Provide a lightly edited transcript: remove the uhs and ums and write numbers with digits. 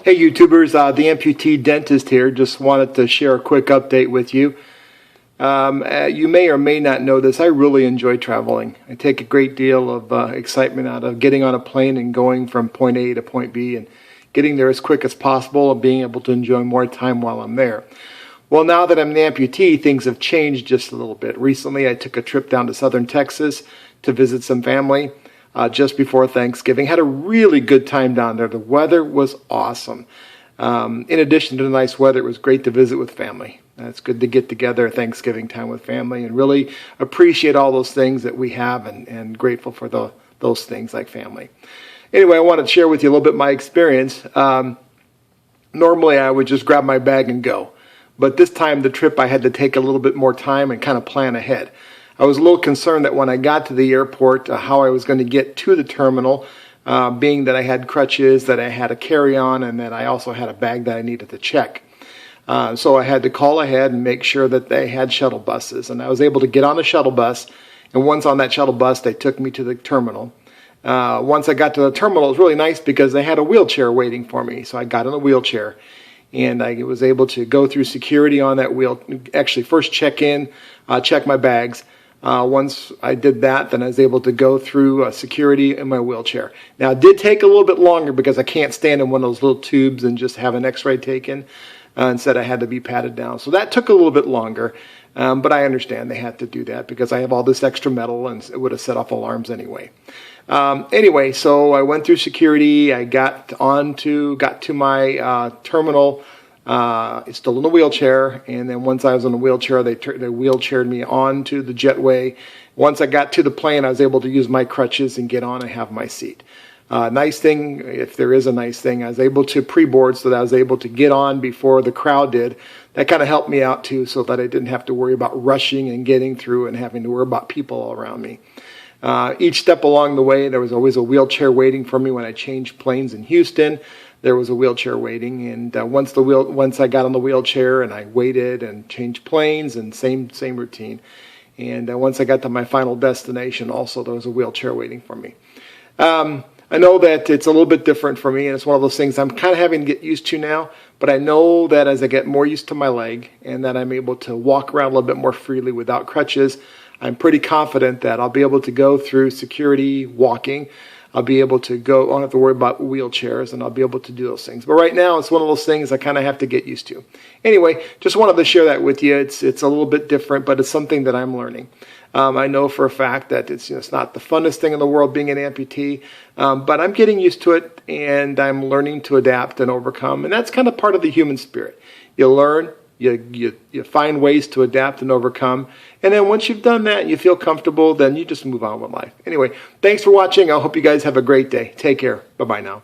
Hey YouTubers, the Amputee Dentist here. Just wanted to share a quick update with you. You may or may not know this, I really enjoy traveling. I take a great deal of excitement out of getting on a plane and going from point A to point B and getting there as quick as possible and being able to enjoy more time while I'm there. Well, now that I'm an amputee, things have changed just a little bit. Recently, I took a trip down to southern Texas to visit some family. Just before Thanksgiving. Had a really good time down there. The weather was awesome. In addition to the nice weather, it was great to visit with family. It's good to get together at Thanksgiving time with family and really appreciate all those things that we have and grateful for those things like family. Anyway, I wanted to share with you a little bit my experience. Normally, I would just grab my bag and go. But this time, the trip, I had to take a little bit more time and kind of plan ahead. I was a little concerned that when I got to the airport, how I was going to get to the terminal, being that I had crutches, that I had a carry-on, and that I also had a bag that I needed to check. So I had to call ahead and make sure that they had shuttle buses. And I was able to get on a shuttle bus, and once on that shuttle bus, they took me to the terminal. Once I got to the terminal, it was really nice because they had a wheelchair waiting for me. So I got in a wheelchair, and I was able to go through security on that wheel, actually first check in, check my bags. Once I did that, then I was able to go through security in my wheelchair. Now, it did take a little bit longer because I can't stand in one of those little tubes and just have an x-ray taken. Instead, I had to be patted down. So that took a little bit longer, but I understand they had to do that because I have all this extra metal and it would have set off alarms anyway. Anyway, so I went through security. I got to my terminal. Still in a wheelchair, and then once I was in a wheelchair, they wheelchaired me onto the jetway. Once I got to the plane, I was able to use my crutches and get on and have my seat. Nice thing, if there is a nice thing, I was able to pre-board so that I was able to get on before the crowd did. That kind of helped me out too, so that I didn't have to worry about rushing and getting through and having to worry about people all around me. Each step along the way, there was always a wheelchair waiting for me. When I changed planes in Houston, there was a wheelchair waiting, and once I got on the wheelchair and I waited and changed planes and same routine, and once I got to my final destination, also there was a wheelchair waiting for me. I know that it's a little bit different for me, and it's one of those things I'm kind of having to get used to now, but I know that as I get more used to my leg and that I'm able to walk around a little bit more freely without crutches, I'm pretty confident that I'll be able to go through security walking. I'll be able to go, I don't have to worry about wheelchairs, and I'll be able to do those things. But right now, it's one of those things I kind of have to get used to. Anyway, just wanted to share that with you. It's a little bit different, but it's something that I'm learning. I know for a fact that it's not the funnest thing in the world being an amputee, but I'm getting used to it, and I'm learning to adapt and overcome. And that's kind of part of the human spirit. You learn. You find ways to adapt and overcome. And then once you've done that and you feel comfortable, then you just move on with life. Anyway, thanks for watching. I hope you guys have a great day. Take care. Bye-bye now.